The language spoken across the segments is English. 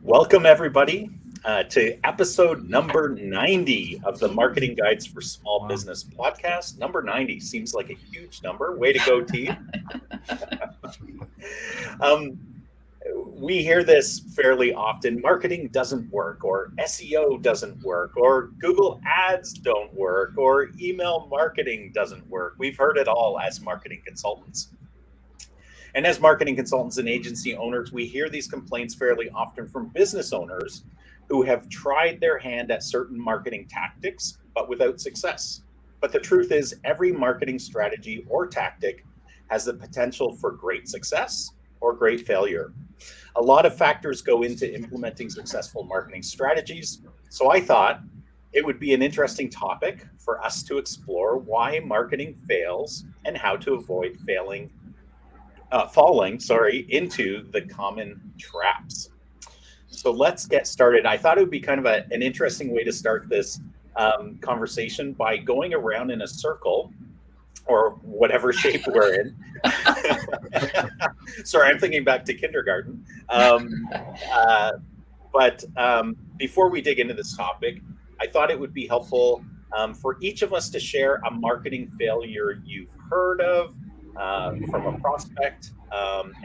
Welcome, everybody, to episode number 90 of the Marketing Guides for Small Business podcast. Number 90 seems like a huge number. Way to go, team. We hear this fairly often. Marketing doesn't work, or SEO doesn't work, or Google ads don't work, or email marketing doesn't work. We've heard it all as marketing consultants. And as marketing consultants and agency owners, we hear these complaints fairly often from business owners who have tried their hand at certain marketing tactics, but without success. But the truth is, every marketing strategy or tactic has the potential for great success or great failure. A lot of factors go into implementing successful marketing strategies. So I thought it would be an interesting topic for us to explore why marketing fails and how to avoid falling into the common traps. So let's get started. I thought it would be kind of an interesting way to start this conversation by going around in a circle, or whatever shape we're in. Sorry, I'm thinking back to kindergarten. But before we dig into this topic, I thought it would be helpful for each of us to share a marketing failure you've heard of, from a prospect,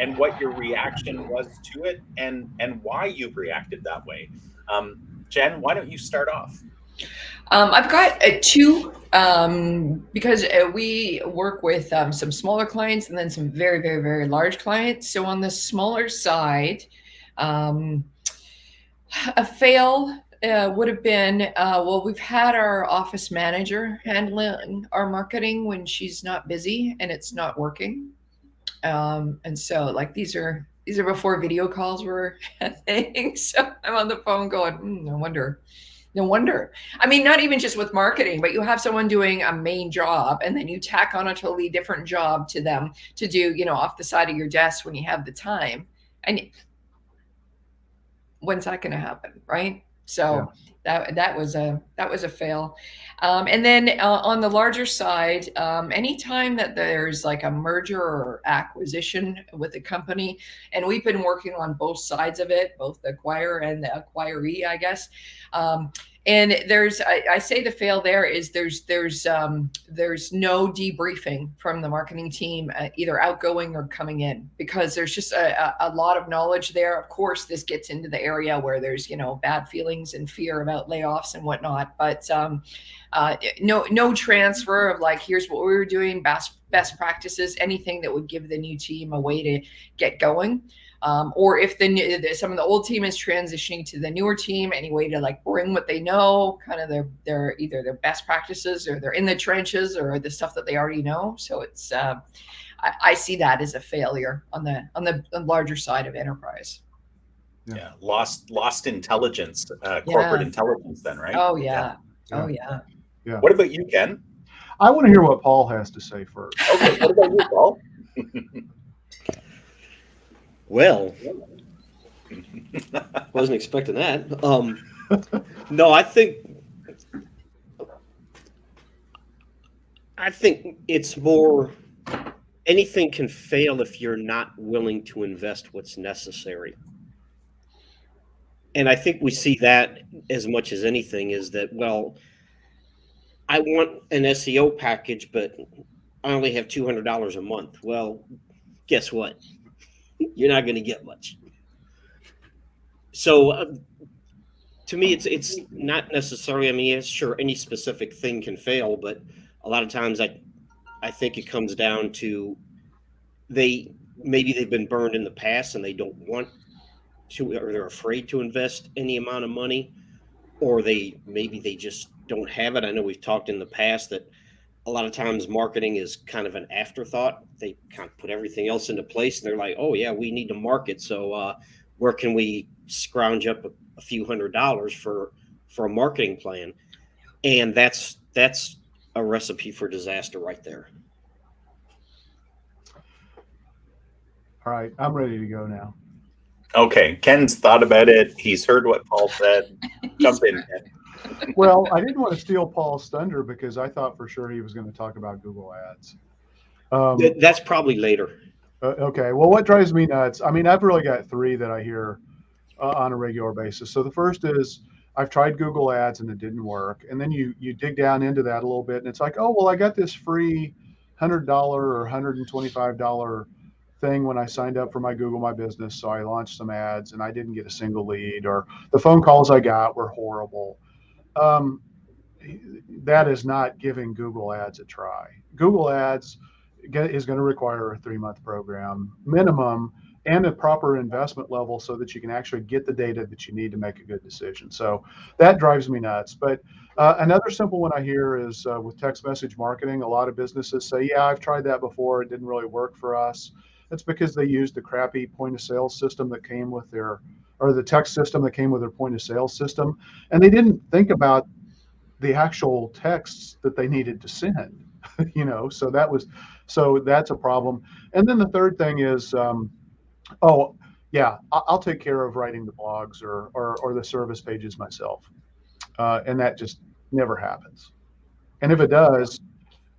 and what your reaction was to it, and why you've reacted that way. Jen, why don't you start off? I've got two, because we work with some smaller clients and then some very, very, very large clients. So on the smaller side, a fail would have been, we've had our office manager handling our marketing when she's not busy and it's not working. And so like these are before video calls were a thing. So I'm on the phone going, no wonder. I mean, not even just with marketing, but you have someone doing a main job and then you tack on a totally different job to them to do, off the side of your desk when you have the time. And when's that going to happen? Right. So that was a fail. And then on the larger side, anytime that there's like a merger or acquisition with a company, and we've been working on both sides of it, both the acquirer and the acquiree, I guess. And I say the fail there is there's no debriefing from the marketing team, either outgoing or coming in, because there's just a lot of knowledge there. Of course, this gets into the area where there's, bad feelings and fear about layoffs and whatnot, but no transfer of like, here's what we were doing, best practices, anything that would give the new team a way to get going. Or if some of the old team is transitioning to the newer team, any way to like bring what they know, kind of their either their best practices, or they're in the trenches, or the stuff that they already know. So it's I see that as a failure on the larger side of enterprise. Yeah, lost intelligence, corporate intelligence, then, right? Oh yeah. Oh yeah. What about you, Ken? I want to hear what Paul has to say first. Okay, what about you, Paul? Well, wasn't expecting that. No, I think it's more, anything can fail if you're not willing to invest what's necessary. And I think we see that as much as anything is that, well, I want an SEO package, but I only have $200 a month. Well, guess what? You're not going to get much. So to me, it's not necessarily, I mean, yes, sure, any specific thing can fail, but a lot of times I think it comes down to maybe they've been burned in the past and they don't want to, or they're afraid to invest any amount of money, or maybe they just don't have it. I know we've talked in the past that a lot of times marketing is kind of an afterthought. They kind of put everything else into place and they're like, oh yeah, we need to market. So where can we scrounge up a few $100s for a marketing plan? And that's a recipe for disaster right there. All right, I'm ready to go now. Okay, Ken's thought about it. He's heard what Paul said. Jump in, Ken. Well, I didn't want to steal Paul's thunder because I thought for sure he was going to talk about Google Ads. That's probably later. Okay. Well, what drives me nuts? I mean, I've really got three that I hear on a regular basis. So the first is I've tried Google Ads and it didn't work. And then you dig down into that a little bit and it's like, oh, well, I got this free $100 or $125 thing when I signed up for my Google My Business. So I launched some ads and I didn't get a single lead, or the phone calls I got were horrible. That is not giving Google Ads a try. Google Ads is going to require a 3-month program minimum and a proper investment level so that you can actually get the data that you need to make a good decision. So that drives me nuts. But another simple one I hear is with text message marketing. A lot of businesses say, yeah, I've tried that before. It didn't really work for us. That's because they used the crappy point of sale system that came with their, or the text system that came with their point of sale system. And they didn't think about the actual texts that they needed to send, so that's a problem. And then the third thing is, oh yeah, I'll take care of writing the blogs or the service pages myself. And that just never happens. And if it does,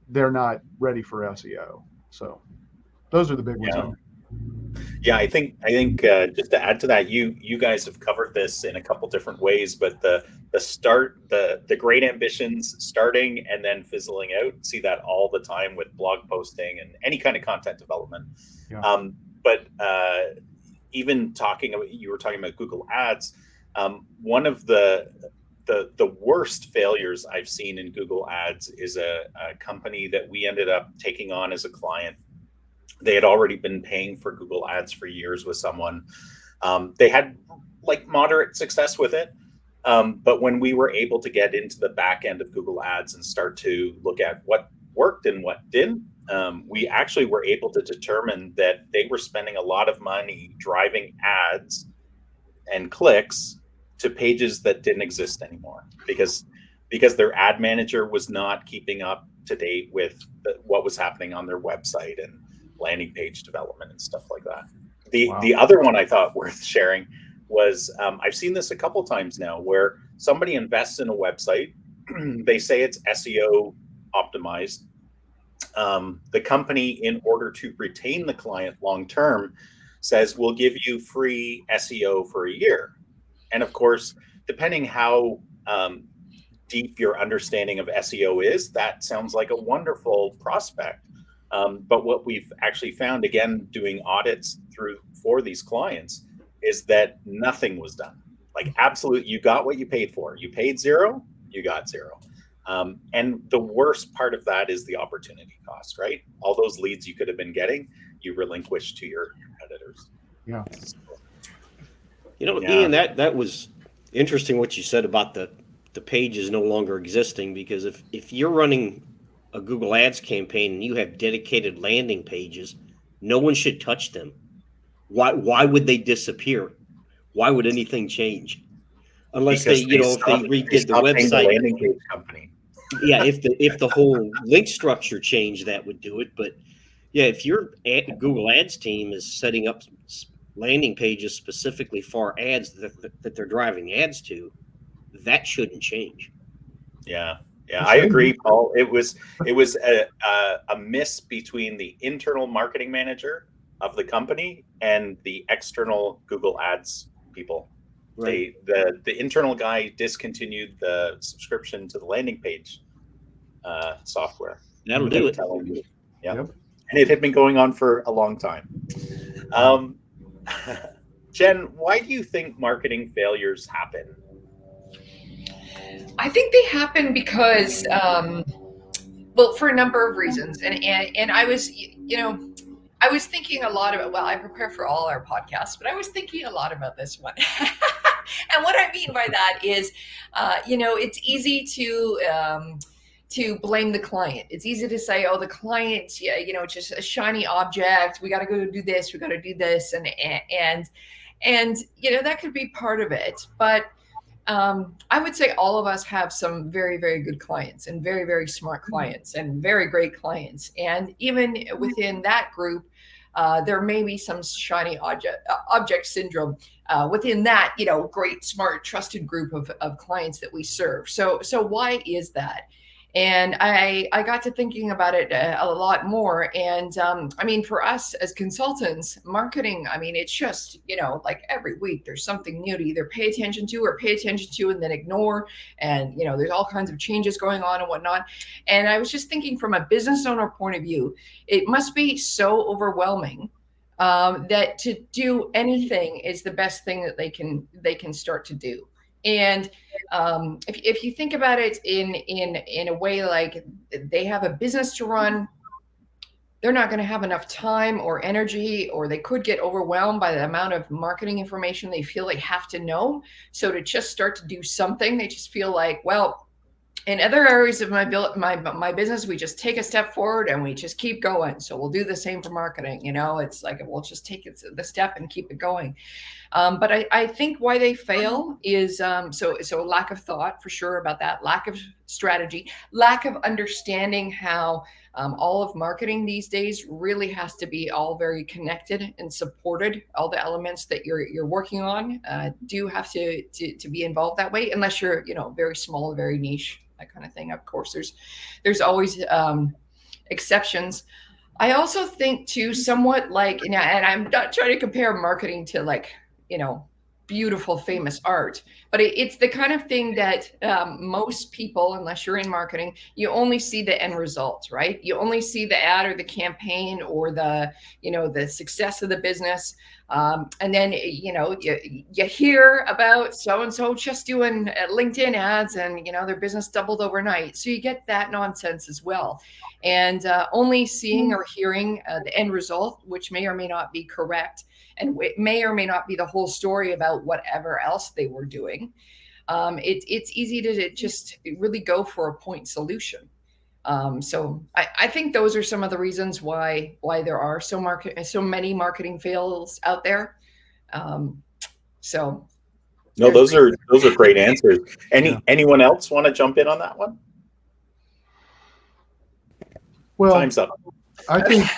they're not ready for SEO. So those are the big ones. Yeah. Yeah, I think just to add to that, you guys have covered this in a couple different ways, but the great ambitions starting and then fizzling out, see that all the time with blog posting and any kind of content development. Yeah. But even you were talking about Google Ads. One of the worst failures I've seen in Google Ads is a company that we ended up taking on as a client. They had already been paying for Google Ads for years with someone. They had like moderate success with it. But when we were able to get into the back end of Google Ads and start to look at what worked and what didn't, we actually were able to determine that they were spending a lot of money driving ads and clicks to pages that didn't exist anymore because their ad manager was not keeping up to date with what was happening on their website and landing page development and stuff like that. The other one I thought worth sharing was I've seen this a couple times now where somebody invests in a website. They say it's SEO optimized. The company, in order to retain the client long term, says we'll give you free SEO for a year. And of course, depending how deep your understanding of SEO is, that sounds like a wonderful prospect. But what we've actually found, again, doing audits for these clients, is that nothing was done. Like absolute, you got what you paid for. You paid zero, you got zero. And the worst part of that is the opportunity cost, right? All those leads you could have been getting, you relinquish to your competitors. Yeah. Ian, that was interesting what you said about the pages no longer existing, because if you're running a Google Ads campaign and you have dedicated landing pages, no one should touch them. Why would they disappear? Why would anything change? Unless if they redid the website. The landing page company. Yeah, if the whole link structure changed, that would do it. But yeah, if your Google Ads team is setting up landing pages specifically for ads that they're driving ads to, that shouldn't change. Yeah, I agree, Paul. It was a miss between the internal marketing manager of the company and the external Google Ads people. Right. The internal guy discontinued the subscription to the landing page software. That'll do it. Yeah, yep. And it had been going on for a long time. Jen, why do you think marketing failures happen? I think they happen because, well, for a number of reasons. And I was, I was thinking a lot about, well, I prepare for all our podcasts, but I was thinking a lot about this one. And what I mean by that is, it's easy to blame the client. It's easy to say, oh, the client, it's just a shiny object. We got to go do this. We got to do this. And that could be part of it. But I would say all of us have some very, very good clients and very, very smart clients and very great clients. And even within that group, there may be some shiny object syndrome within that, great, smart, trusted group of clients that we serve. So why is that? And I got to thinking about it a lot more. And I mean, for us as consultants, marketing, I mean, it's just, like every week there's something new to either pay attention to and then ignore. And, there's all kinds of changes going on and whatnot. And I was just thinking from a business owner point of view, it must be so overwhelming that to do anything is the best thing that they can start to do. And if you think about it in a way, like they have a business to run, they're not going to have enough time or energy, or they could get overwhelmed by the amount of marketing information they feel they have to know. So to just start to do something, they just feel like, well, in other areas of my business, we just take a step forward and we just keep going. So we'll do the same for marketing. It's like, we'll just take it the step and keep it going. But I think why they fail is so lack of thought, for sure, about that, lack of strategy, lack of understanding how all of marketing these days really has to be all very connected and supported. All the elements that you're working on do have to be involved that way, unless you're very small, very niche, that kind of thing. Of course, there's always exceptions. I also think too, somewhat like, and I'm not trying to compare marketing to like, beautiful, famous art, but it's the kind of thing that most people, unless you're in marketing, you only see the end result, right? You only see the ad or the campaign or the success of the business. And then, you hear about so-and-so just doing LinkedIn ads and, their business doubled overnight. So you get that nonsense as well. And only seeing or hearing the end result, which may or may not be correct, and it may or may not be the whole story about whatever else they were doing. It's easy to just really go for a point solution. So I think those are some of the reasons why there are so many marketing fails out there. So no, those are great answers. Anyone else want to jump in on that one? Well, time's up. I think,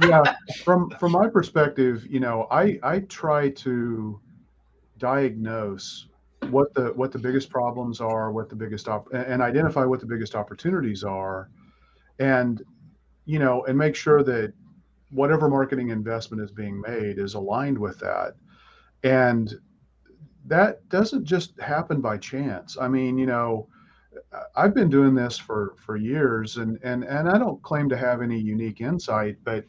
yeah, from my perspective, I try to diagnose what the biggest problems are, what the biggest and identify what the biggest opportunities are, and and make sure that whatever marketing investment is being made is aligned with that. And that doesn't just happen by chance. I mean, I've been doing this for years, and I don't claim to have any unique insight, but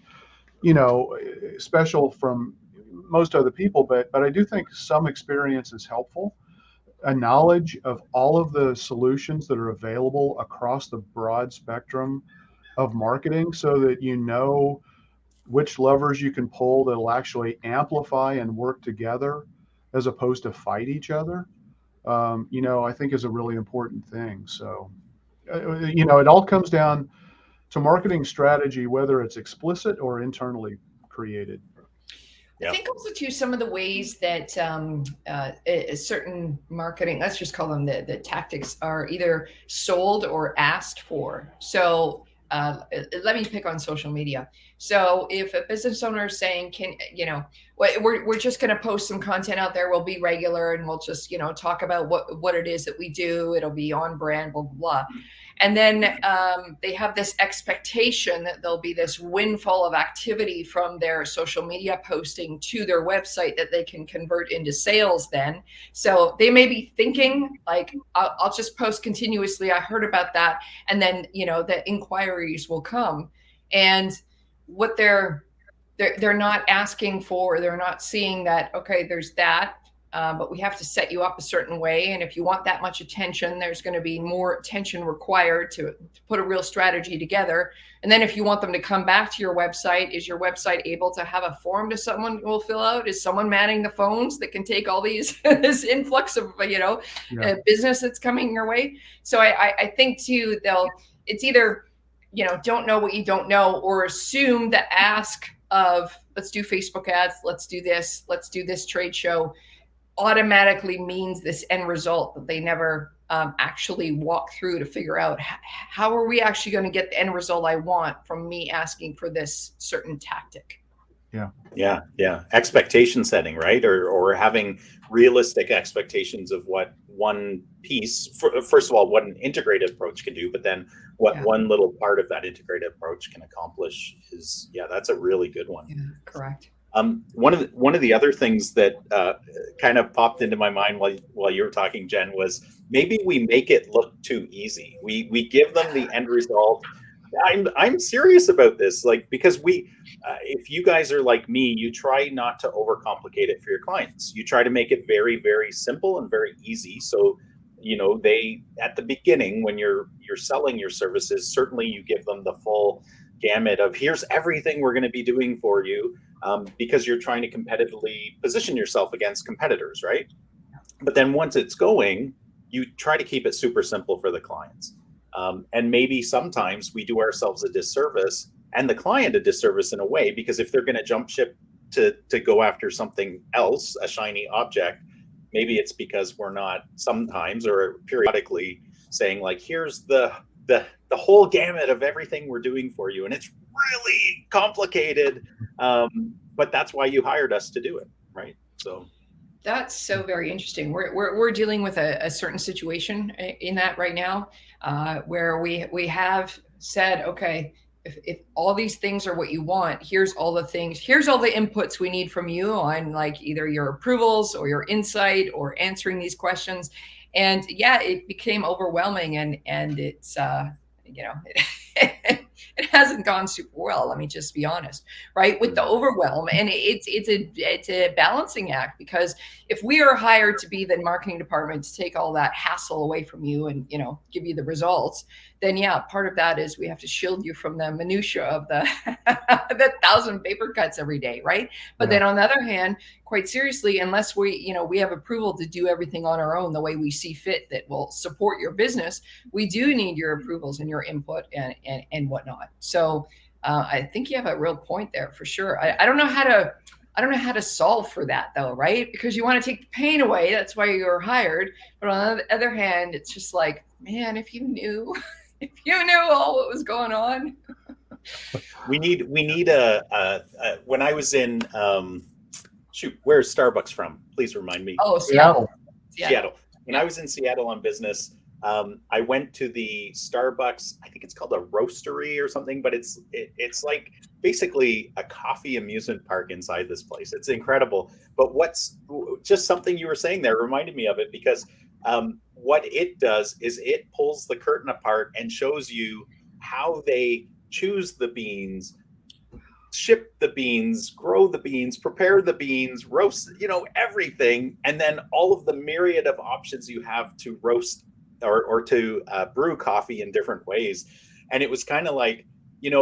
special from most other people, but I do think some experience is helpful. A knowledge of all of the solutions that are available across the broad spectrum of marketing, so that which levers you can pull that'll actually amplify and work together as opposed to fight each other. I think is a really important thing. So, it all comes down to marketing strategy, whether it's explicit or internally created. I think also too, some of the ways that certain marketing, let's just call them the tactics, are either sold or asked for. So let me pick on social media. So if a business owner is saying, we're just going to post some content out there, we'll be regular, and we'll just, talk about what it is that we do. It'll be on brand, blah, blah, blah. And then they have this expectation that there'll be this windfall of activity from their social media posting to their website that they can convert into sales then. So they may be thinking like, I'll just post continuously. I heard about that. And then, the inquiries will come. And what they're not asking for, they're not seeing that, okay, there's that. But we have to set you up a certain way. And if you want that much attention, there's going to be more attention required to put a real strategy together. And then if you want them to come back to your website, is your website able to have a form to someone will fill out? Is someone manning the phones that can take all these, this influx of, business that's coming your way? So I think too, it's either, don't know what you don't know, or assume the ask of, let's do Facebook ads, let's do this trade show, automatically means this end result that they never actually walk through to figure out how are we actually going to get the end result I want from me asking for this certain tactic. Yeah. Expectation setting, right? Or having realistic expectations of what one piece, first of all, what an integrated approach can do, but then what Yeah. one little part of that integrated approach can accomplish is, yeah, that's a really good one. Yeah, correct. One of the other things that kind of popped into my mind while you were talking, Jen, was maybe we make it look too easy. We give them the end result. I'm serious about this, like, because if you guys are like me, you try not to overcomplicate it for your clients. You try to make it very, very simple and very easy. So, they, at the beginning, when you're selling your services, certainly you give them the full gamut of, here's everything we're going to be doing for you, because you're trying to competitively position yourself against competitors, right? But then once it's going, you try to keep it super simple for the clients. And maybe sometimes we do ourselves a disservice and the client a disservice in a way, because if they're going to jump ship to go after something else, a shiny object, maybe it's because we're not sometimes or periodically saying, like, here's the whole gamut of everything we're doing for you, and it's really complicated, but that's why you hired us to do it, right? So that's so very interesting. We're dealing with a certain situation in that right now, where we have said, okay, if all these things are what you want, here's all the inputs we need from you on, like, either your approvals or your insight or answering these questions. And yeah, it became overwhelming, and it's it hasn't gone super well. Let me just be honest, right? With the overwhelm, and it's a balancing act, because if we are hired to be the marketing department to take all that hassle away from you and give you the results, then yeah, part of that is we have to shield you from the minutia of the the 1,000 paper cuts every day, right? But then on the other hand, quite seriously, unless we have approval to do everything on our own the way we see fit that will support your business, we do need your approvals and your input and whatnot. So I think you have a real point there for sure. I don't know how to solve for that though, right? Because you want to take the pain away. That's why you're hired. But on the other hand, it's just like, man, if you knew, if you knew all what was going on. we need a when I was in shoot, where's Starbucks from? Please remind me. Oh, Seattle. When I was in Seattle on business, I went to the Starbucks. I think it's called a roastery or something, but it's like basically a coffee amusement park inside this place. It's incredible. But what's just something you were saying there reminded me of it, because what it does is it pulls the curtain apart and shows you how they choose the beans, ship the beans, grow the beans, prepare the beans, roast, everything. And then all of the myriad of options you have to roast or to brew coffee in different ways. And it was kind of like,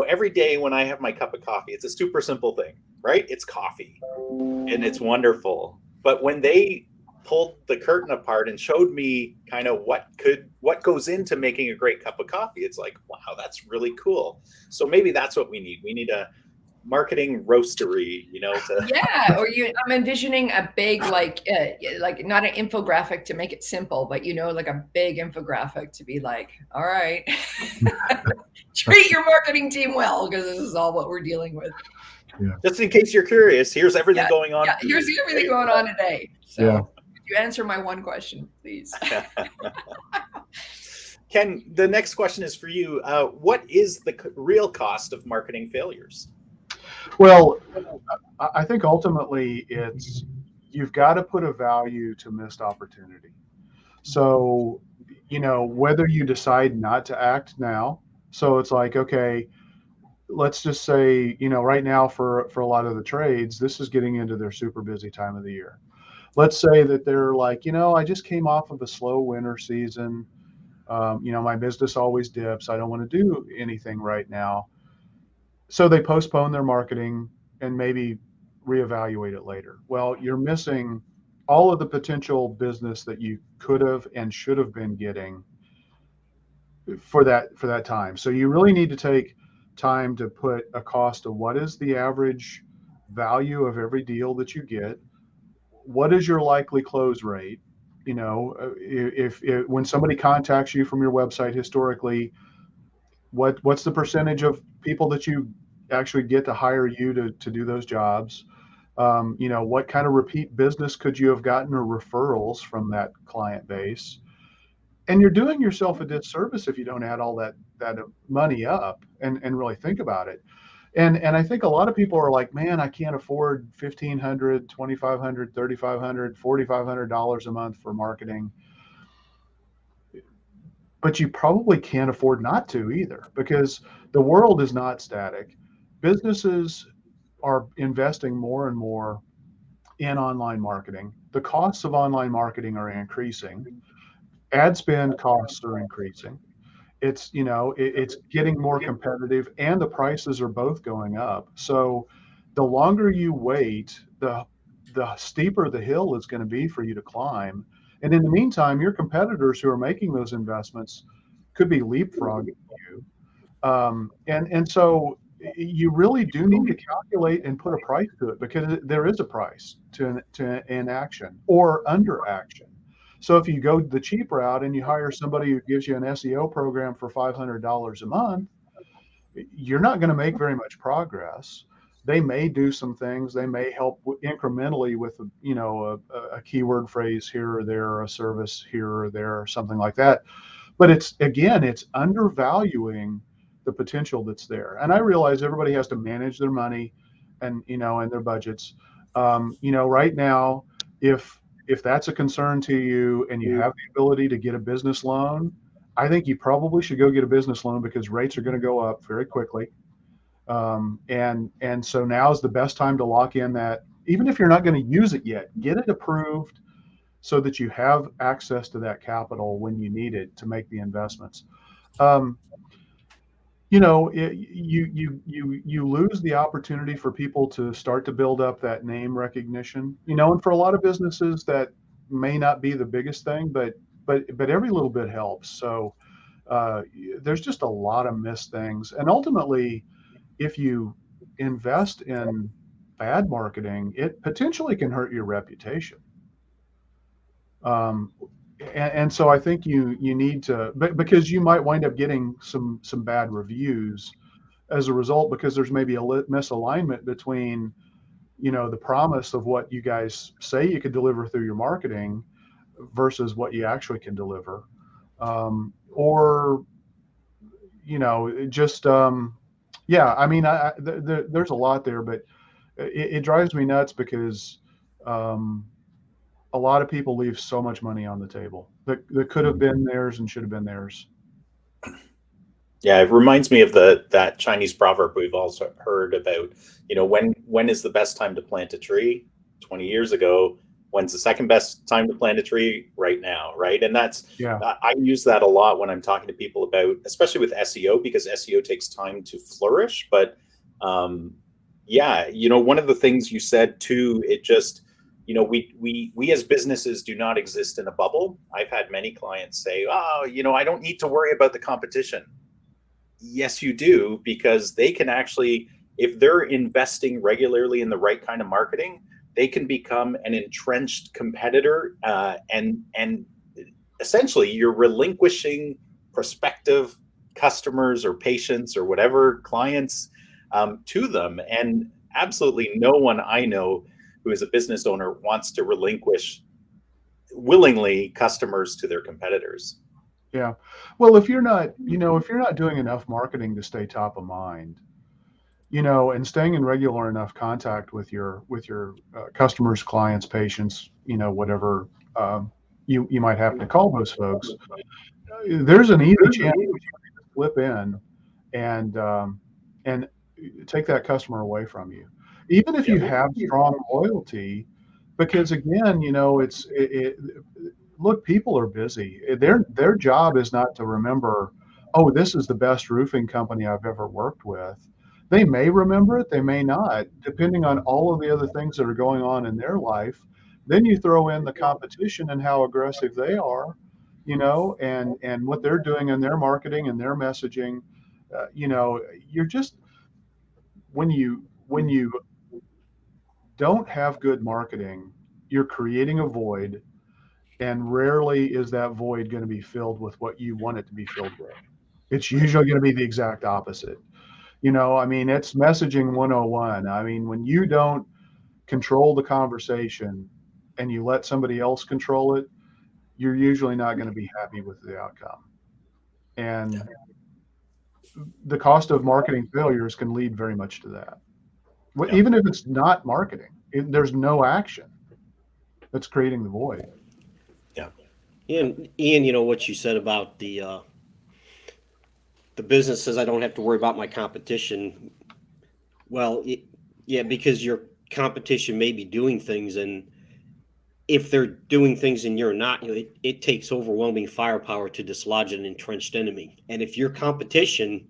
every day when I have my cup of coffee, it's a super simple thing, right? It's coffee and it's wonderful. But when they pulled the curtain apart and showed me kind of what goes into making a great cup of coffee, it's like, wow, that's really cool. So maybe that's what we need. We need a marketing roastery, Yeah, or I'm envisioning a big, like not an infographic to make it simple, but like a big infographic to be like, all right, treat your marketing team well, because this is all what we're dealing with. Yeah. Just in case you're curious, here's everything going on. Yeah, here's everything going on today. So could you answer my one question, please? Ken, the next question is for you. What is the real cost of marketing failures? Well, I think ultimately it's, you've got to put a value to missed opportunity. So, whether you decide not to act now, so it's like, okay, let's just say, right now for a lot of the trades, this is getting into their super busy time of the year. Let's say that they're like, I just came off of a slow winter season. My business always dips. I don't want to do anything right now. So they postpone their marketing and maybe reevaluate it later. Well, you're missing all of the potential business that you could have and should have been getting for that time. So you really need to take time to put a cost of what is the average value of every deal that you get. What is your likely close rate? If when somebody contacts you from your website historically, what's the percentage of people that you actually get to hire you to do those jobs? What kind of repeat business could you have gotten or referrals from that client base? And you're doing yourself a disservice if you don't add all that money up and really think about it. And I think a lot of people are like, man, I can't afford $1,500, $2,500, $3,500, $4,500 a month for marketing. But you probably can't afford not to either, because the world is not static. Businesses are investing more and more in online marketing. The costs of online marketing are increasing. Ad spend costs are increasing. It's getting more competitive, and the prices are both going up. So the longer you wait, the steeper the hill is going to be for you to climb. And in the meantime, your competitors who are making those investments could be leapfrogging you. And so you really do need to calculate and put a price to it, because there is a price to inaction or under action. So if you go the cheap route and you hire somebody who gives you an SEO program for $500 a month, you're not going to make very much progress. They may do some things. They may help incrementally with, a keyword phrase here or there, a service here or there, something like that. But it's undervaluing the potential that's there. And I realize everybody has to manage their money and their budgets. Right now, if that's a concern to you and you have the ability to get a business loan, I think you probably should go get a business loan, because rates are going to go up very quickly. And so now is the best time to lock in that, even if you're not going to use it yet, get it approved so that you have access to that capital when you need it to make the investments. You lose the opportunity for people to start to build up that name recognition. And for a lot of businesses, that may not be the biggest thing, but every little bit helps. So there's just a lot of missed things. And ultimately, if you invest in bad marketing, it potentially can hurt your reputation. Um, and so I think you need to, because you might wind up getting some bad reviews as a result, because there's maybe a misalignment between the promise of what you guys say you could deliver through your marketing versus what you actually can deliver, or just yeah. I mean, there's a lot there, but it drives me nuts, because a lot of people leave so much money on the table that could have been theirs and should have been theirs. Yeah, it reminds me of that Chinese proverb we've also heard about. When is the best time to plant a tree? 20 years ago. When's the second best time to plant a tree? Right now, right? And Yeah. I use that a lot when I'm talking to people about, especially with SEO, because SEO takes time to flourish. But yeah, one of the things you said too, it just, we as businesses do not exist in a bubble. I've had many clients say, oh, I don't need to worry about the competition. Yes, you do, because they can actually, if they're investing regularly in the right kind of marketing, they can become an entrenched competitor, and essentially you're relinquishing prospective customers or patients or whatever clients to them. And absolutely no one I know who is a business owner wants to relinquish willingly customers to their competitors. Yeah. Well, if you're not doing enough marketing to stay top of mind, and staying in regular enough contact with your customers, clients, patients, whatever you might happen to call those folks, there's an easy chance you can slip in and take that customer away from you, even if you have strong loyalty. Because again, look, people are busy. Their job is not to remember, oh, this is the best roofing company I've ever worked with. They may remember it, they may not, depending on all of the other things that are going on in their life. Then you throw in the competition and how aggressive they are, and what they're doing in their marketing and their messaging. You're just, when you don't have good marketing, you're creating a void, and rarely is that void going to be filled with what you want it to be filled with. It's usually going to be the exact opposite. I mean, it's messaging 101. I mean, when you don't control the conversation and you let somebody else control it, you're usually not going to be happy with the outcome. And the cost of marketing failures can lead very much to that. Yeah. Even if it's not marketing, there's no action that's creating the void. Yeah. And Ian, what you said about the business says I don't have to worry about my competition. Well, yeah, because your competition may be doing things, and if they're doing things and you're not, it takes overwhelming firepower to dislodge an entrenched enemy. And if your competition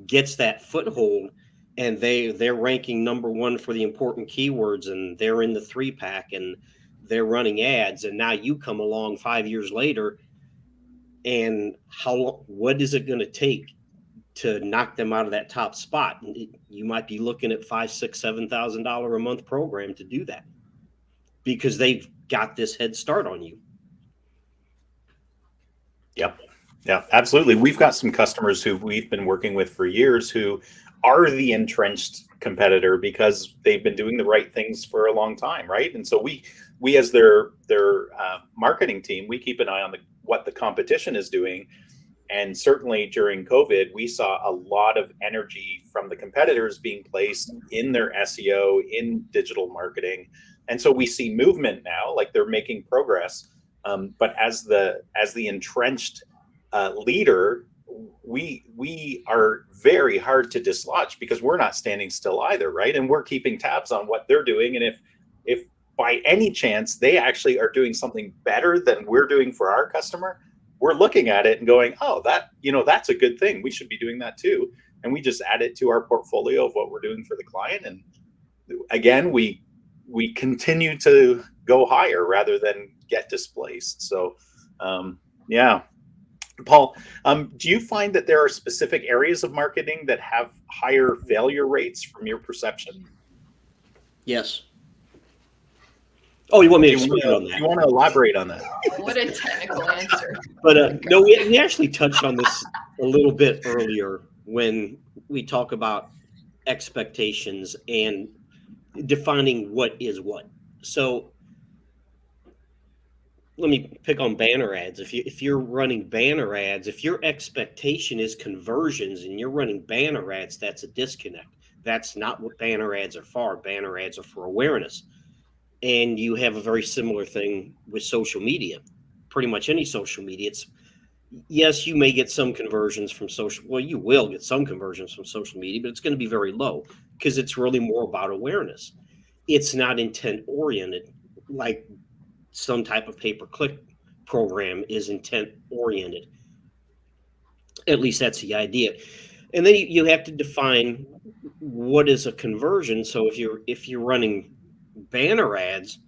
gets that foothold and they're ranking number one for the important keywords and they're in the 3-pack and they're running ads, and now you come along 5 years later, and what is it going to take to knock them out of that top spot? You might be looking at $5,000, $6,000, $7,000 a month program to do that, because they've got this head start on you. Yep. Yeah, absolutely. We've got some customers who we've been working with for years who are the entrenched competitor because they've been doing the right things for a long time, right? And so we as their marketing team, we keep an eye on what the competition is doing. And certainly during COVID, we saw a lot of energy from the competitors being placed in their SEO, in digital marketing. And so we see movement now, like they're making progress. But as the entrenched leader, we are very hard to dislodge because we're not standing still either, right? And we're keeping tabs on what they're doing. And if by any chance they actually are doing something better than we're doing for our customer, we're looking at it and going, oh, that's a good thing. We should be doing that too. And we just add it to our portfolio of what we're doing for the client. And again, we continue to go higher rather than get displaced. So, yeah. Paul, do you find that there are specific areas of marketing that have higher failure rates from your perception? Yes. Oh, you want me to expand on that? You want to elaborate on that? What a technical answer. But no, we actually touched on this a little bit earlier when we talk about expectations and defining what is what. So let me pick on banner ads. If you're running banner ads, if your expectation is conversions and you're running banner ads, that's a disconnect. That's not what banner ads are for. Banner ads are for awareness. And you have a very similar thing with social media. Pretty much any social media, yes, you may get some conversions from social. Well, you will get some conversions from social media, but it's going to be very low because it's really more about awareness. It's not intent oriented like some type of pay-per-click program is intent oriented. At least that's the idea. And then you have to define what is a conversion. So if you're running banner ads,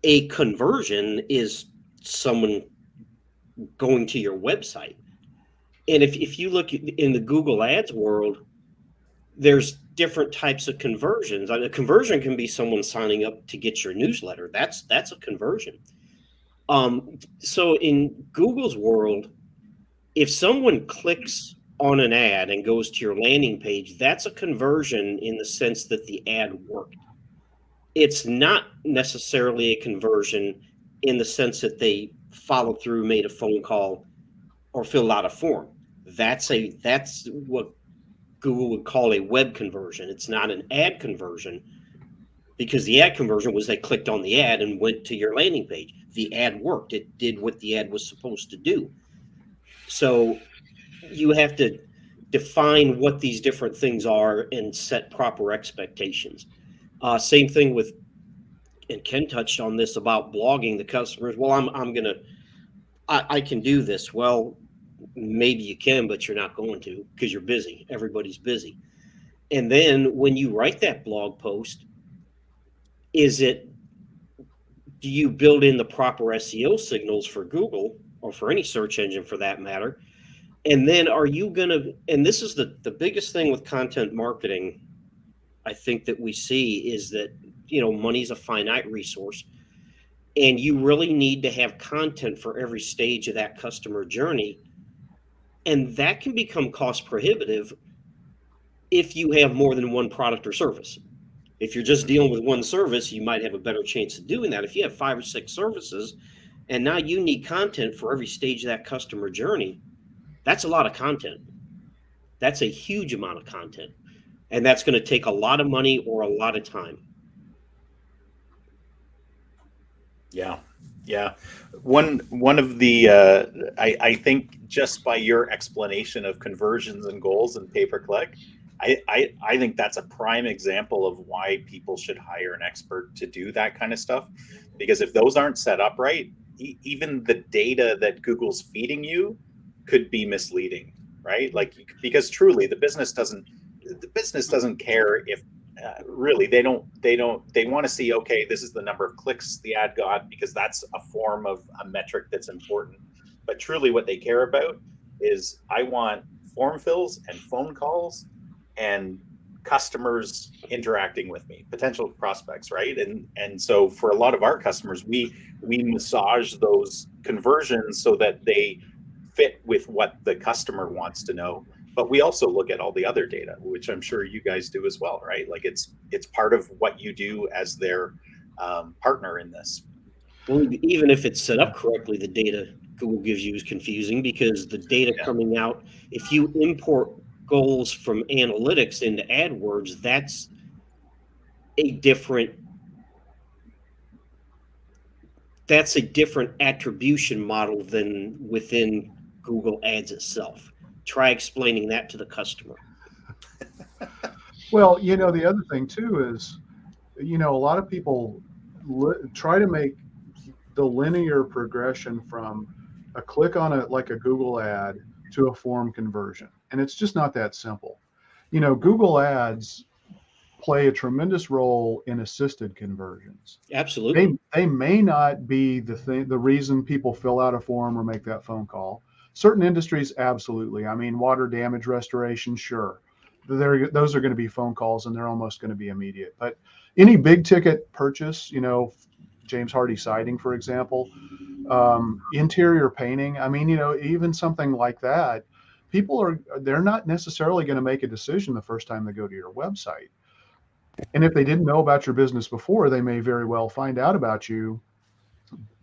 a conversion is someone going to your website. And if you look in the Google Ads world, there's different types of conversions. A conversion can be someone signing up to get your newsletter. That's a conversion. So in Google's world, if someone clicks on an ad and goes to your landing page, that's a conversion in the sense that the ad worked. It's not necessarily a conversion in the sense that they followed through, made a phone call, or filled out a form. That's what Google would call a web conversion. It's not an ad conversion, because the ad conversion was they clicked on the ad and went to your landing page. The ad worked. It did what the ad was supposed to do. So you have to define what these different things are and set proper expectations. Same thing with, and Ken touched on this about blogging the customers. Well, I can do this. Well, maybe you can, but you're not going to because you're busy. Everybody's busy. And then when you write that blog post, do you build in the proper SEO signals for Google or for any search engine for that matter? And then are you going to, and this is the biggest thing with content marketing, I think that we see is that, money's a finite resource, and you really need to have content for every stage of that customer journey. And that can become cost prohibitive if you have more than one product or service. If you're just dealing with one service, you might have a better chance of doing that. If you have 5 or 6 services, and now you need content for every stage of that customer journey, that's a lot of content. That's a huge amount of content. And that's going to take a lot of money or a lot of time. Yeah. Yeah. One of the I think just by your explanation of conversions and goals and pay-per-click, I think that's a prime example of why people should hire an expert to do that kind of stuff. Because if those aren't set up right, even the data that Google's feeding you could be misleading, right? Like, because truly the business doesn't care if really they want to see, okay, this is the number of clicks the ad got, because that's a form of a metric that's important. But truly what they care about is, I want form fills and phone calls and customers interacting with me, potential prospects, right? And so for a lot of our customers, we massage those conversions so that they fit with what the customer wants to know. But we also look at all the other data, which I'm sure you guys do as well, right? Like it's part of what you do as their partner in this. Well, even if it's set up correctly, the data Google gives you is confusing, because the data coming out, if you import goals from analytics into AdWords, that's a different attribution model than within Google Ads itself. Try explaining that to the customer. Well, the other thing too is, a lot of people try to make the linear progression from a click on a Google ad to a form conversion. And it's just not that simple. Google Ads play a tremendous role in assisted conversions. Absolutely. They may not be the reason people fill out a form or make that phone call. Certain industries, absolutely. I mean, water damage restoration, sure. Those are going to be phone calls, and they're almost going to be immediate. But any big ticket purchase, James Hardie siding, for example, interior painting. I mean, even something like that, they're not necessarily going to make a decision the first time they go to your website. And if they didn't know about your business before, they may very well find out about you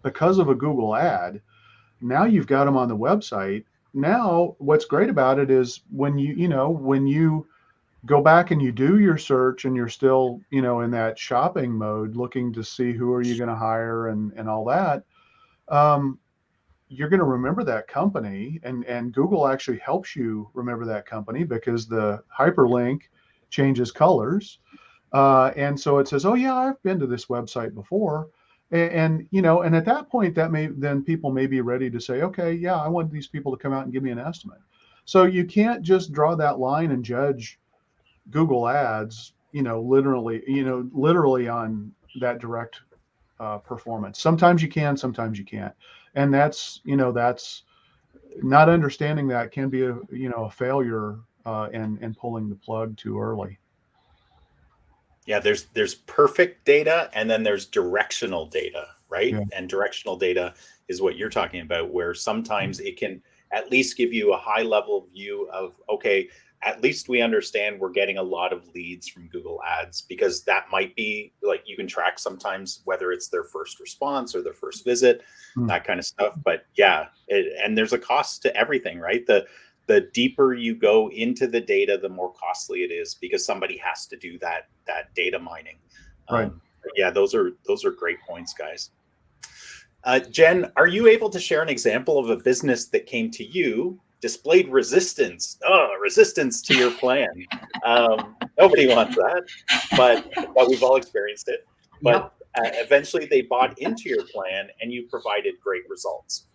because of a Google ad. Now you've got them on the website. Now, what's great about it is when you go back and you do your search and you're still, in that shopping mode, looking to see who are you going to hire and all that, you're going to remember that company, and Google actually helps you remember that company because the hyperlink changes colors. And so it says, oh yeah, I've been to this website before. And at that point, then people may be ready to say, okay, yeah, I want these people to come out and give me an estimate. So you can't just draw that line and judge Google Ads, literally on that direct performance. Sometimes you can, sometimes you can't. And that's not understanding that can be a failure and pulling the plug too early. Yeah, there's perfect data, and then there's directional data, right? Yeah. And directional data is what you're talking about, where sometimes it can at least give you a high level view of, okay, at least we understand we're getting a lot of leads from Google Ads, because that might be like, you can track sometimes whether it's their first response or their first visit, that kind of stuff. But yeah, and there's a cost to everything, right? The deeper you go into the data, the more costly it is, because somebody has to do that data mining. Right. Yeah, those are great points, guys. Jen, are you able to share an example of a business that came to you, displayed resistance to your plan? Nobody wants that, but we've all experienced it. But eventually they bought into your plan, and you provided great results.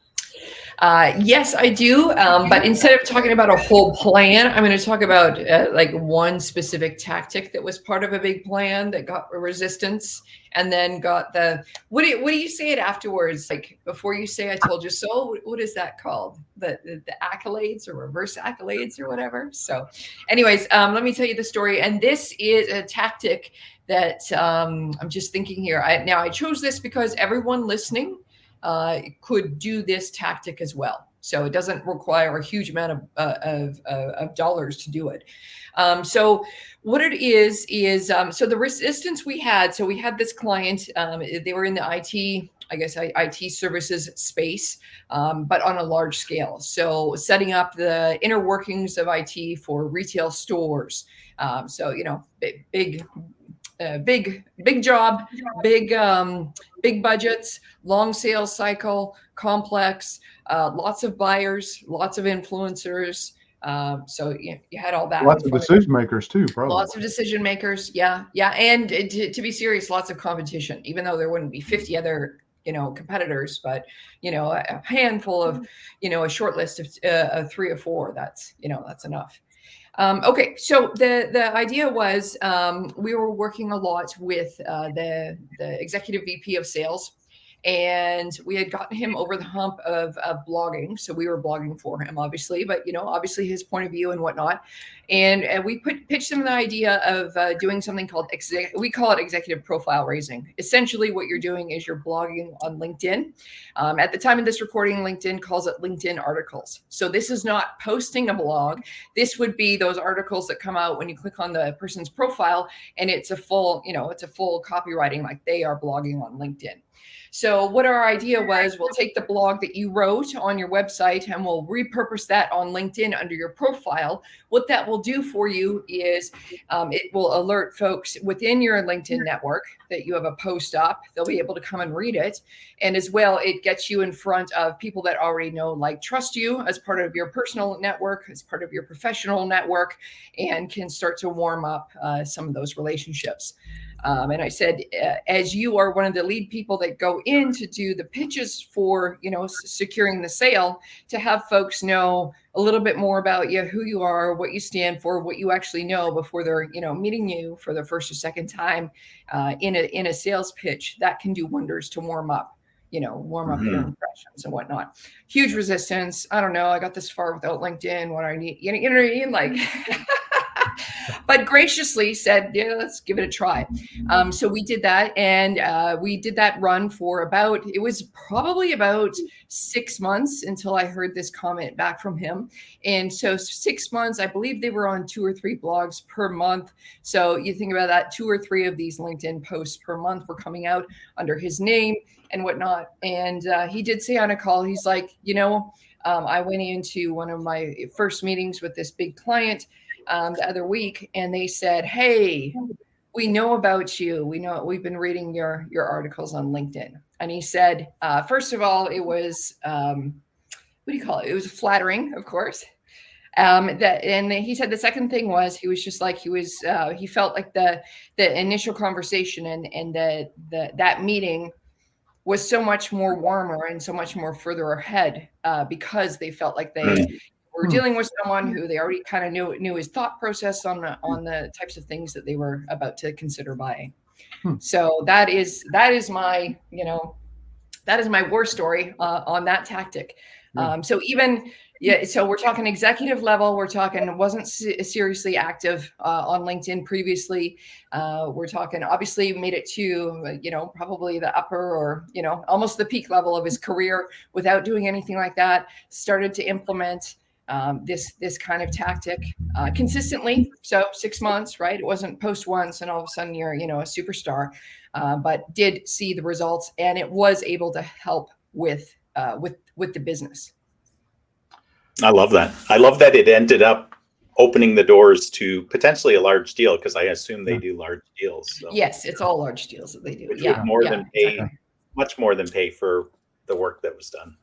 Yes, I do. But instead of talking about a whole plan, I'm going to talk about like one specific tactic that was part of a big plan that got resistance, and then got what do you say it afterwards? Like before you say "I told you so," what is that called? The accolades or reverse accolades or whatever. So, anyways, let me tell you the story. And this is a tactic that I'm just thinking here. I chose this because everyone listening could do this tactic as well. So it doesn't require a huge amount of dollars to do it. So what it is so the resistance we had. So we had this client. They were in the IT, I guess, IT services space, but on a large scale. So setting up the inner workings of IT for retail stores. So big job, big budgets, long sales cycle, complex, lots of buyers, lots of influencers. So you had all that. Lots of decision makers too, probably. Lots of decision makers. Yeah. And to be serious, lots of competition, even though there wouldn't be 50 other competitors, but a handful of a short list of 3 or 4. That's enough. Okay, so the idea was we were working a lot with the executive VP of sales, and we had gotten him over the hump of blogging. So we were blogging for him, obviously, but obviously his point of view and whatnot. And we pitched him the idea of doing something called we call it executive profile raising. Essentially, what you're doing is you're blogging on LinkedIn. At the time of this recording, LinkedIn calls it LinkedIn articles. So this is not posting a blog. This would be those articles that come out when you click on the person's profile, and it's a full copywriting, like they are blogging on LinkedIn. So what our idea was, we'll take the blog that you wrote on your website and we'll repurpose that on LinkedIn under your profile. What that will do for you is it will alert folks within your LinkedIn network that you have a post up. They'll be able to come and read it. And as well, it gets you in front of people that already know, like, trust you as part of your personal network, as part of your professional network, and can start to warm up some of those relationships. And I said, as you are one of the lead people that go in to do the pitches for, securing the sale, to have folks know a little bit more about you, who you are, what you stand for, what you actually know before they're, meeting you for the first or second time in a sales pitch, that can do wonders to warm up your impressions and whatnot. Huge resistance. I don't know. I got this far without LinkedIn. What I need, you know what I mean? Like, but graciously said, yeah, let's give it a try. So we did that, and we did that run for it was probably about 6 months until I heard this comment back from him. And so 6 months, I believe they were on 2 or 3 blogs per month. So you think about that, 2 or 3 of these LinkedIn posts per month were coming out under his name and whatnot. And he did say on a call, he's like, I went into one of my first meetings with this big client the other week, and they said, hey, we know about you. We know, we've been reading your articles on LinkedIn. And he said, first of all, it was, what do you call it? It was flattering, of course. And he said the second thing was, he was just like, he felt like the initial conversation and that meeting was so much more warmer and so much more further ahead because they felt like they were dealing with someone who they already kind of knew his thought process on the types of things that they were about to consider buying. So that is my war story on that tactic. So even so we're talking executive level. We're talking wasn't seriously active on LinkedIn previously. We're talking obviously made it to probably the upper or almost the peak level of his career without doing anything like that. Started to implement this kind of tactic consistently. So 6 months, right? It wasn't post once and all of a sudden you're a superstar, but did see the results, and it was able to help with the business. I love that. I love that it ended up opening the doors to potentially a large deal, because I assume they do large deals. So. Yes, it's all large deals that they do. Which would more than pay, much more than pay for the work that was done.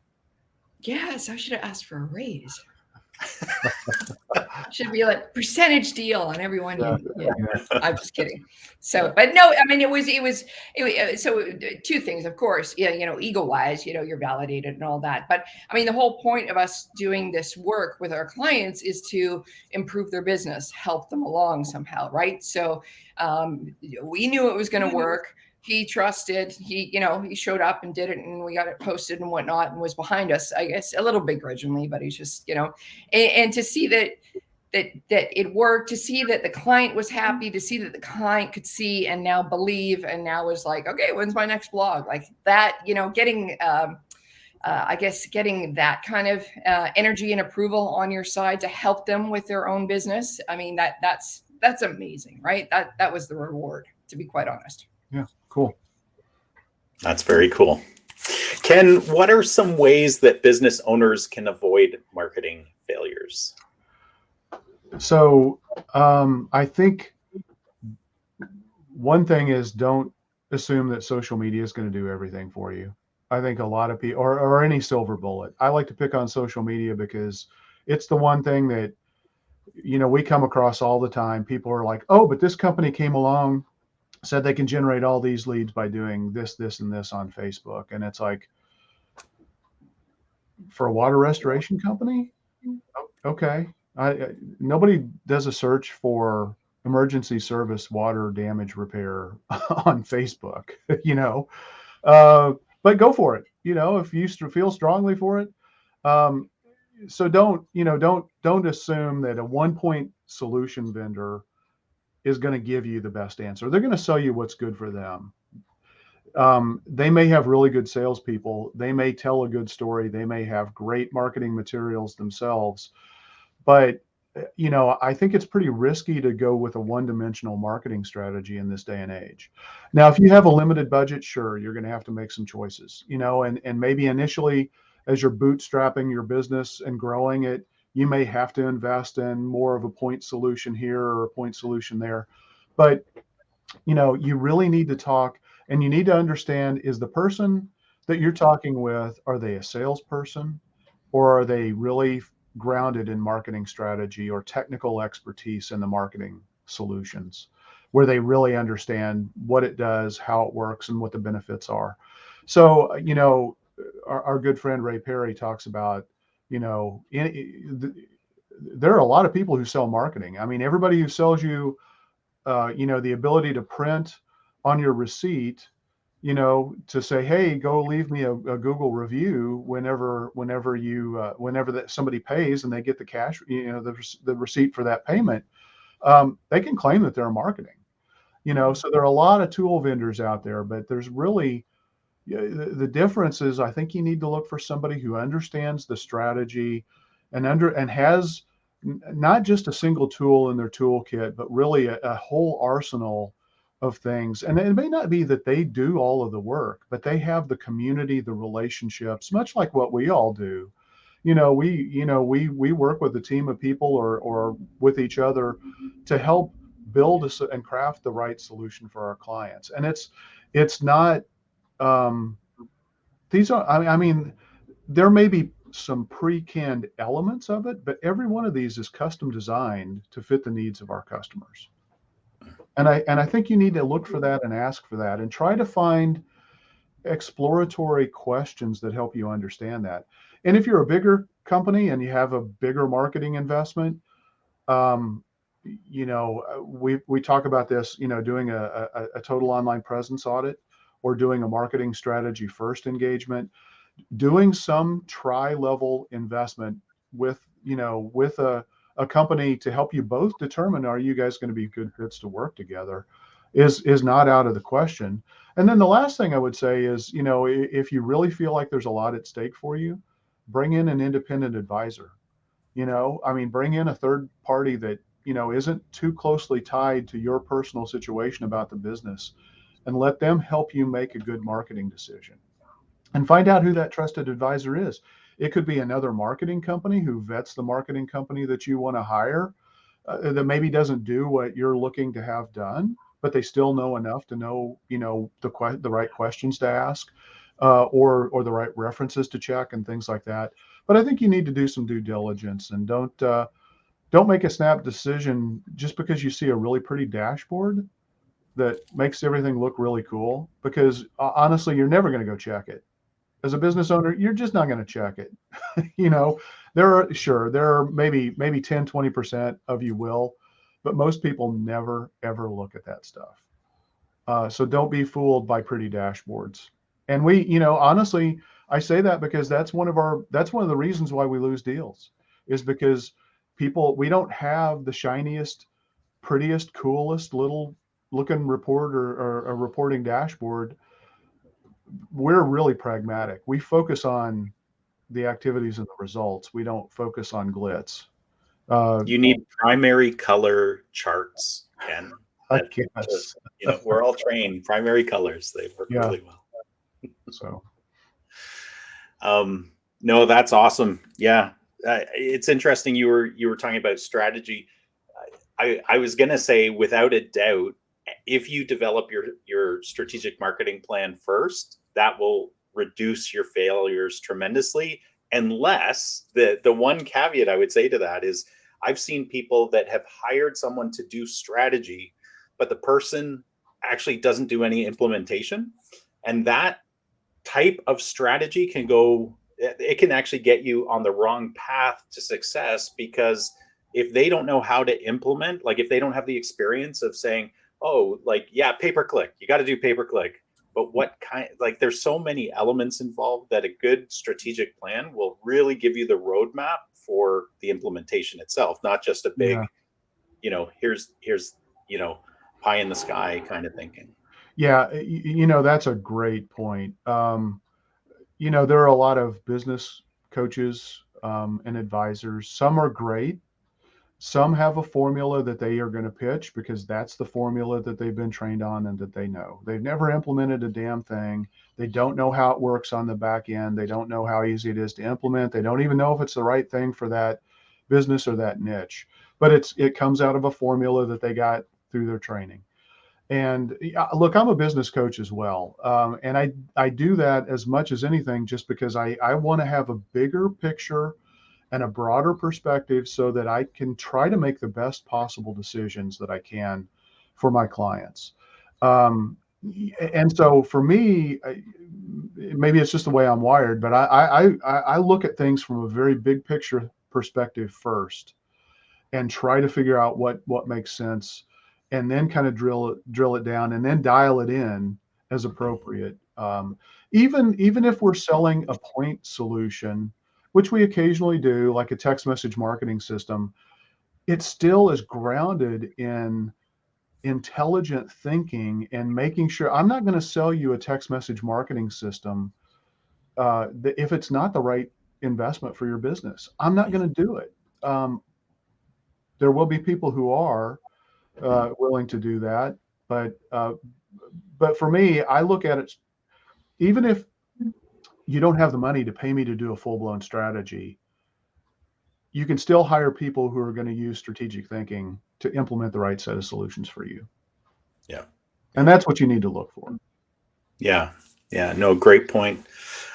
Yes, I should have asked for a raise. Should be like percentage deal on everyone. I'm just kidding. So, but no, I mean, it was so 2 things, of course, ego wise, you're validated and all that. But I mean, the whole point of us doing this work with our clients is to improve their business, help them along somehow. Right. So we knew it was going to work. He trusted, he showed up and did it, and we got it posted and whatnot, and was behind us, I guess, a little begrudgingly, but he's just, and to see that it worked, to see that the client was happy, to see that the client could see and now believe, and now was like, okay, when's my next blog? Like that, getting I guess getting that kind of energy and approval on your side to help them with their own business. I mean, that's amazing, right? That was the reward, to be quite honest. Yeah, cool. That's very cool. Ken, what are some ways that business owners can avoid marketing failures? So I think one thing is, don't assume that social media is going to do everything for you. I think a lot of people, or any silver bullet. I like to pick on social media because it's the one thing that, we come across all the time. People are like, oh, but this company came along, said they can generate all these leads by doing this, this, and this on Facebook. And it's like, for a water restoration company? Okay. Nobody does a search for emergency service water damage repair on Facebook, you know. But go for it. If you feel strongly for it. So don't assume that a one-point solution vendor is going to give you the best answer. They're going to sell you what's good for them. They may have really good salespeople. They may tell a good story. They may have great marketing materials themselves. But I think it's pretty risky to go with a one-dimensional marketing strategy in this day and age. Now, if you have a limited budget, sure, you're going to have to make some choices, and maybe initially, as you're bootstrapping your business and growing it, you may have to invest in more of a point solution here or a point solution there. But, you really need to talk, and you need to understand, is the person that you're talking with, are they a salesperson, or are they really grounded in marketing strategy or technical expertise in the marketing solutions, where they really understand what it does, how it works, and what the benefits are? So, our good friend Ray Perry talks about, there are a lot of people who sell marketing. I mean, everybody who sells you, the ability to print on your receipt, to say, hey, go leave me a Google review whenever that somebody pays and they get the cash, the receipt for that payment, they can claim that they're marketing. So there are a lot of tool vendors out there, but there's really, the difference is, I think you need to look for somebody who understands the strategy and has not just a single tool in their toolkit, but really a whole arsenal of things. And it may not be that they do all of the work, but they have the community, the relationships, much like what we all do. We work with a team of people or with each other to help build and craft the right solution for our clients. And it's not, these are, I mean, there may be some pre-canned elements of it, but every one of these is custom designed to fit the needs of our customers. And I think you need to look for that and ask for that and try to find exploratory questions that help you understand that. And if you're a bigger company and you have a bigger marketing investment, we talk about this, doing a total online presence audit or doing a marketing strategy first engagement, doing some tri-level investment with a company to help you both determine, are you guys going to be good fits to work together, is not out of the question. And then the last thing I would say is, if you really feel like there's a lot at stake for you, bring in an independent advisor. Bring in a third party that, isn't too closely tied to your personal situation about the business, and let them help you make a good marketing decision. And find out who that trusted advisor is. It could be another marketing company who vets the marketing company that you want to hire, that maybe doesn't do what you're looking to have done, but they still know enough to know, the right questions to ask, or the right references to check and things like that. But I think you need to do some due diligence, and don't make a snap decision just because you see a really pretty dashboard that makes everything look really cool, because honestly, you're never going to go check it. As a business owner, you're just not going to check it. There are maybe 10, 20% of you will, but most people never, ever look at that stuff. So don't be fooled by pretty dashboards. And honestly, I say that because that's one of the reasons why we lose deals, is because we don't have the shiniest, prettiest, coolest little looking report or a reporting dashboard. we're really pragmatic. We focus on the activities and the results. We don't focus on glitz. You need primary color charts, Ken. I That guess. just, we're all trained. Primary colors, they work Yeah. really well. So, no, that's awesome. Yeah, it's interesting. You were talking about strategy. I was gonna say, without a doubt, if you develop your strategic marketing plan first, that will reduce your failures tremendously. Unless the one caveat I would say to that is, I've seen people that have hired someone to do strategy, but the person actually doesn't do any implementation, and that type of strategy it can actually get you on the wrong path to success, because if they don't know how to implement, like if they don't have the experience of saying, oh, like, yeah, pay per click, you got to do pay per click, but what kind, like, there's so many elements involved that a good strategic plan will really give you the roadmap for the implementation itself, not just a big, here's pie in the sky kind of thinking. yeah, that's a great point. There are a lot of business coaches and advisors. Some are great. Some have a formula that they are going to pitch because that's the formula that they've been trained on and that they know. They've never implemented a damn thing. They don't know how it works on the back end. They don't know how easy it is to implement. They don't even know if it's the right thing for that business or that niche. But it comes out of a formula that they got through their training. And look, I'm a business coach as well. And I do that as much as anything just because I want to have a bigger picture and a broader perspective so that I can try to make the best possible decisions that I can for my clients. And so for me, maybe it's just the way I'm wired, but I look at things from a very big picture perspective first and try to figure out what makes sense, and then kind of drill it down and then dial it in as appropriate. Even if we're selling a point solution, which we occasionally do, like a text message marketing system, it still is grounded in intelligent thinking and making sure I'm not going to sell you a text message marketing system if it's not the right investment for your business. I'm not going to do it. There will be people who are willing to do that, but for me, I look at it, even if you don't have the money to pay me to do a full-blown strategy, you can still hire people who are going to use strategic thinking to implement the right set of solutions for you. Yeah. And that's what you need to look for. Yeah. Yeah. No, great point.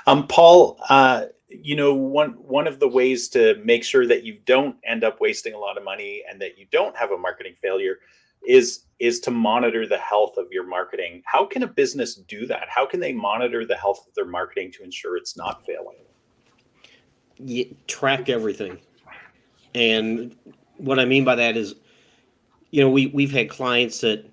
Paul, one of the ways to make sure that you don't end up wasting a lot of money and that you don't have a marketing failure is to monitor the health of your marketing. How can a business do that? How can they monitor the health of their marketing to ensure it's not failing? You track everything. And what I mean by that is, we've had clients that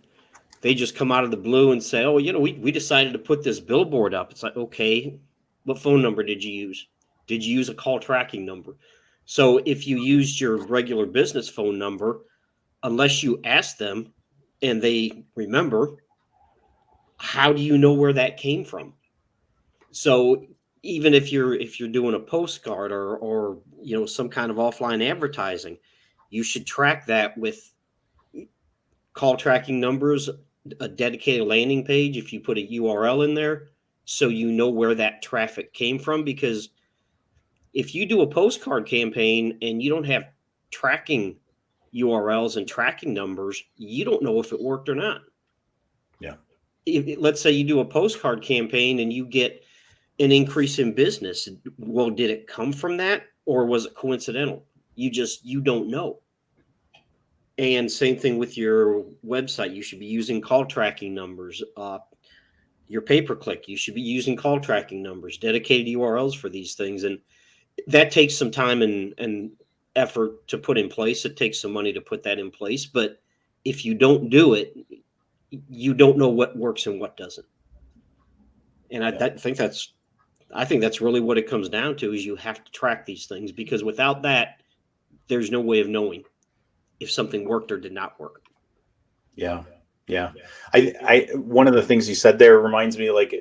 they just come out of the blue and say, oh, we decided to put this billboard up. It's like, okay, what phone number did you use? Did you use a call tracking number? So if you used your regular business phone number, unless you ask them and they remember, how do you know where that came from? So even if you're doing a postcard or some kind of offline advertising, you should track that with call tracking numbers, a dedicated landing page if you put a URL in there, so you know where that traffic came from. Because if you do a postcard campaign and you don't have tracking URLs and tracking numbers, you don't know if it worked or not. Yeah. Let's say you do a postcard campaign and you get an increase in business. Well, did it come from that or was it coincidental? You don't know. And same thing with your website. You should be using call tracking numbers. Your pay-per-click, you should be using call tracking numbers, dedicated URLs for these things. And that takes some time and effort to put in place. It takes some money to put that in place. But if you don't do it, you don't know what works and what doesn't. And I think that's really what it comes down to, is you have to track these things, because without that, there's no way of knowing if something worked or did not work. Yeah. Yeah. I one of the things you said there reminds me, like,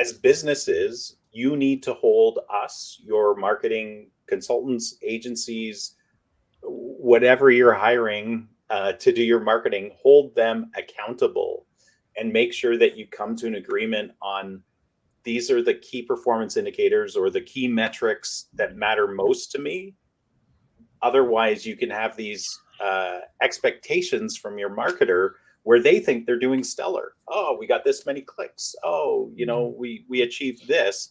as businesses, you need to hold us, your marketing consultants, agencies, whatever you're hiring to do your marketing, hold them accountable and make sure that you come to an agreement on these are the key performance indicators or the key metrics that matter most to me. Otherwise, you can have these expectations from your marketer where they think they're doing stellar. Oh, we got this many clicks. Oh, we achieved this.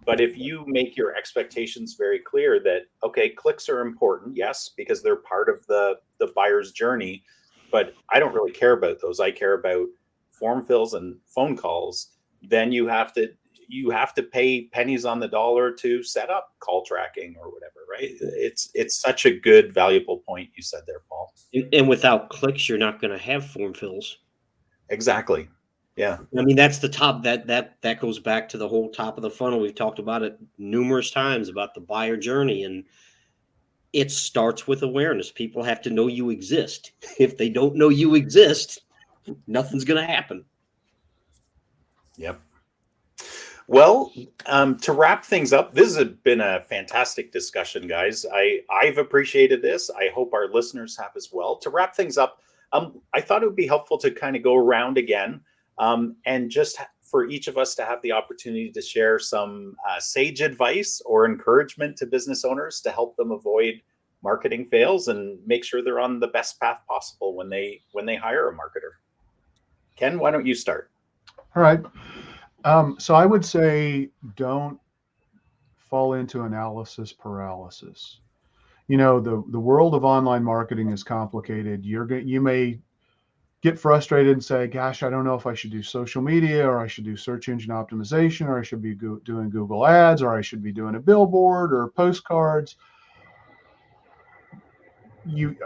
But if you make your expectations very clear that, okay, clicks are important, yes, because they're part of the buyer's journey, but I don't really care about those. I care about form fills and phone calls. Then you have to pay pennies on the dollar to set up call tracking or whatever, right? It's such a good, valuable point you said there, Paul. And without clicks, you're not going to have form fills. Exactly. Yeah. I mean, that's the top. That goes back to the whole top of the funnel. We've talked about it numerous times about the buyer journey, and it starts with awareness. People have to know you exist. If they don't know you exist, nothing's going to happen. Yep. Well, to wrap things up, this has been a fantastic discussion, guys. I've appreciated this. I hope our listeners have as well. To wrap things up, I thought it would be helpful to kind of go around again and just for each of us to have the opportunity to share some sage advice or encouragement to business owners to help them avoid marketing fails and make sure they're on the best path possible when they hire a marketer. Ken, why don't you start? All right. So I would say don't fall into analysis paralysis. The world of online marketing is complicated. You may get frustrated and say, gosh, I don't know if I should do social media, or I should do search engine optimization, or I should be doing Google ads, or I should be doing a billboard or postcards. You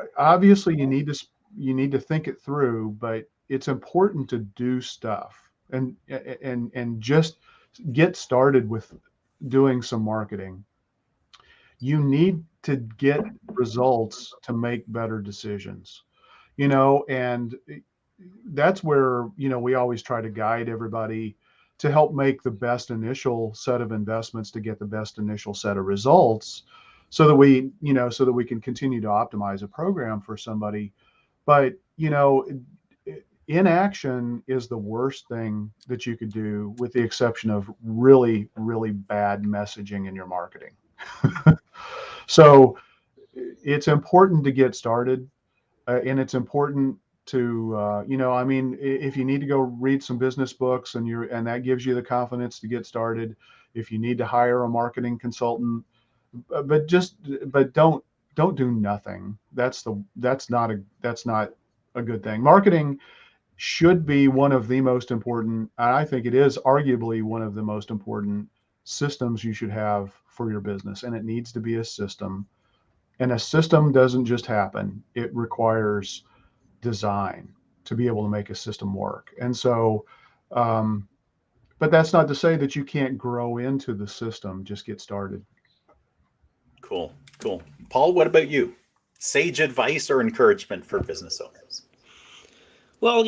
need to think it through, but it's important to do stuff and just get started with doing some marketing. You need to get results to make better decisions, and that's where, we always try to guide everybody to help make the best initial set of investments to get the best initial set of results so that we can continue to optimize a program for somebody. But, inaction is the worst thing that you could do, with the exception of really, really bad messaging in your marketing. So it's important to get started, and it's important to, if you need to go read some business books and that gives you the confidence to get started, if you need to hire a marketing consultant, but don't do nothing. That's not a good thing. Marketing should be one of the most important, and I think it is arguably one of the most important systems you should have for your business. And it needs to be a system. And a system doesn't just happen. It requires design to be able to make a system work. And so, but that's not to say that you can't grow into the system. Just get started. Cool. Paul, what about you? Sage advice or encouragement for business owners? Well,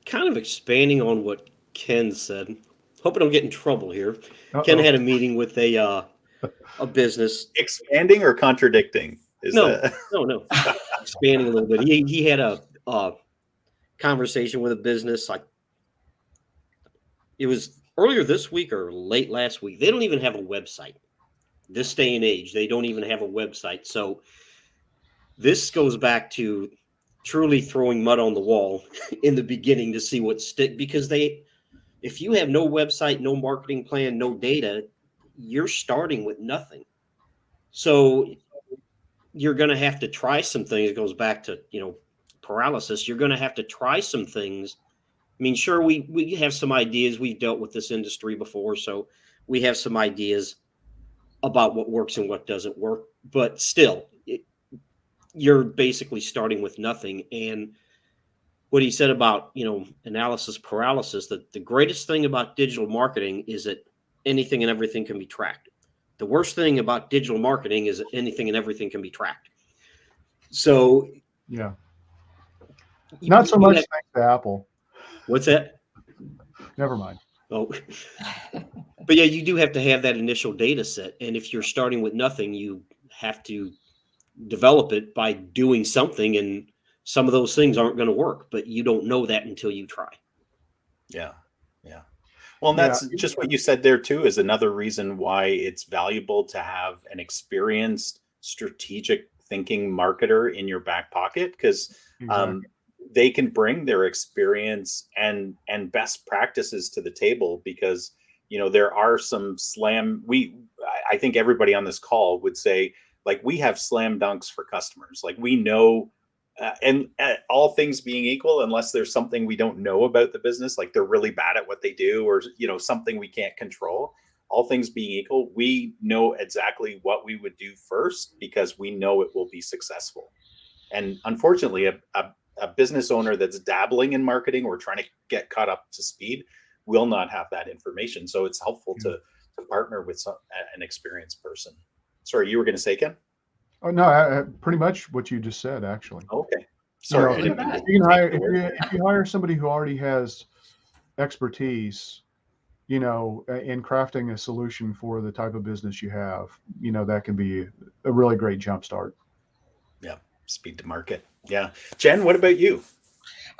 kind of expanding on what Ken said, hoping I don't get in trouble here. Uh-oh. Ken had a meeting with a business. Expanding or contradicting? No. Expanding a little bit. He had a conversation with a business, like it was earlier this week or late last week. They don't even have a website. This day and age, they don't even have a website. So this goes back to truly throwing mud on the wall in the beginning to see what stick, because if you have no website, no marketing plan, no data, you're starting with nothing. So you're going to have to try some things. It goes back to, paralysis. You're going to have to try some things. I mean, sure, we have some ideas. We've dealt with this industry before, so we have some ideas about what works and what doesn't work. But still, you're basically starting with nothing. And what he said about, analysis paralysis, that the greatest thing about digital marketing is that anything and everything can be tracked. The worst thing about digital marketing is that anything and everything can be tracked. So, yeah, not so much thanks to Apple. What's that? Never mind. Oh, but yeah, you do have to have that initial data set. And if you're starting with nothing, you have to develop it by doing something. And some of those things aren't going to work, but you don't know that until you try. Yeah. Yeah. Well, and Yeah. that's just what you said there too, is another reason why it's valuable to have an experienced strategic thinking marketer in your back pocket, because Exactly. they can bring their experience and best practices to the table. Because there are some I think everybody on this call would say, like, we have slam dunks for customers. Like, we know, and all things being equal, unless there's something we don't know about the business, like they're really bad at what they do, or something we can't control, all things being equal, we know exactly what we would do first, because we know it will be successful. And unfortunately, a business owner that's dabbling in marketing or trying to get caught up to speed will not have that information. So it's helpful to partner with an experienced person. Sorry, you were going to say, Ken? Oh no, pretty much what you just said, actually. Okay. Sorry. If you hire somebody who already has expertise, in crafting a solution for the type of business you have, that can be a really great jumpstart. Yeah. Speed to market. Yeah. Jen, what about you?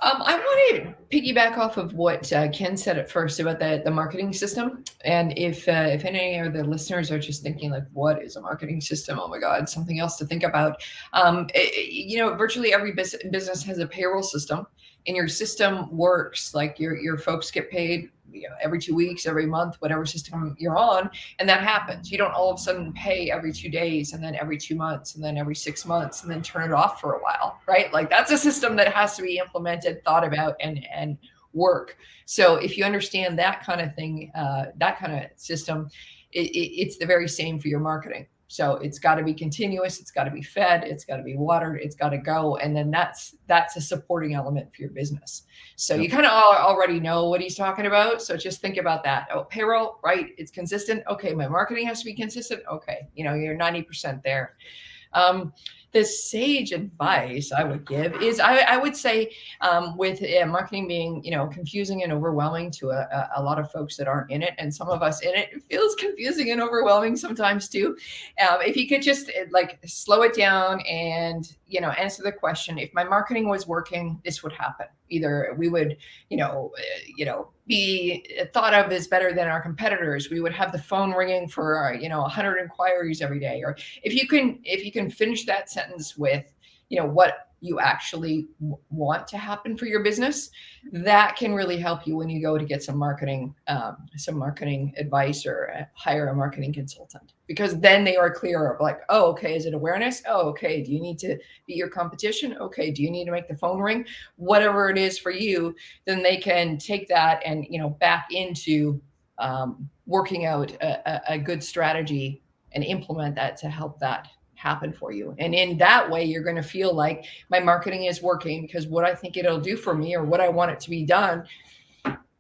I want to piggyback off of what Ken said at first about the marketing system. And if any of the listeners are just thinking, like, what is a marketing system? Oh my God, something else to think about. Virtually every business has a payroll system, and your system works like your folks get paid every 2 weeks, every month, whatever system you're on. And that happens. You don't all of a sudden pay every 2 days, and then every 2 months, and then every 6 months, and then turn it off for a while, right? Like, that's a system that has to be implemented, thought about, and work. So if you understand that kind of thing, that kind of system, it's the very same for your marketing. So it's got to be continuous. It's got to be fed. It's got to be watered. It's got to go. And then that's a supporting element for your business. So you kind of already know what he's talking about. So just think about that. Oh, payroll, right? It's consistent. Okay, my marketing has to be consistent. Okay, you're 90% there. The sage advice I would give is I would say with marketing being confusing and overwhelming to a lot of folks that aren't in it, and some of us in it, it feels confusing and overwhelming sometimes too. If you could just slow it down and answer the question: if my marketing was working, this would happen. Either we would be thought of as better than our competitors. We would have the phone ringing for 100 inquiries every day. Or if you can finish that sentence with what you actually want to happen for your business, that can really help you when you go to get some marketing advice or hire a marketing consultant, because then they are clear of like, oh, okay, is it awareness? Oh, okay. Do you need to beat your competition? Okay. Do you need to make the phone ring? Whatever it is for you, then they can take that and back into working out a good strategy and implement that to help that happen for you. And in that way, you're going to feel like my marketing is working, because what I think it'll do for me, or what I want it to be done,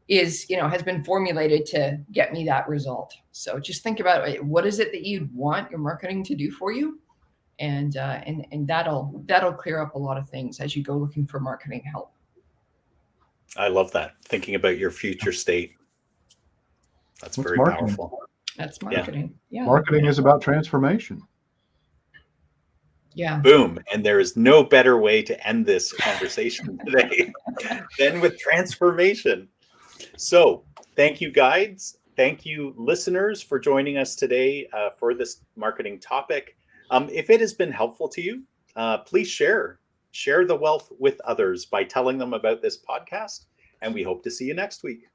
is has been formulated to get me that result. So just think about it. What is it that you'd want your marketing to do for you? And that'll clear up a lot of things as you go looking for marketing help. I love that. Thinking about your future state. That's very marketing? Powerful. That's marketing. Yeah. Marketing is about transformation. Yeah. Boom. And there is no better way to end this conversation today than with transformation. So thank you, guides. Thank you, listeners, for joining us today for this marketing topic. If it has been helpful to you, please share the wealth with others by telling them about this podcast. And we hope to see you next week.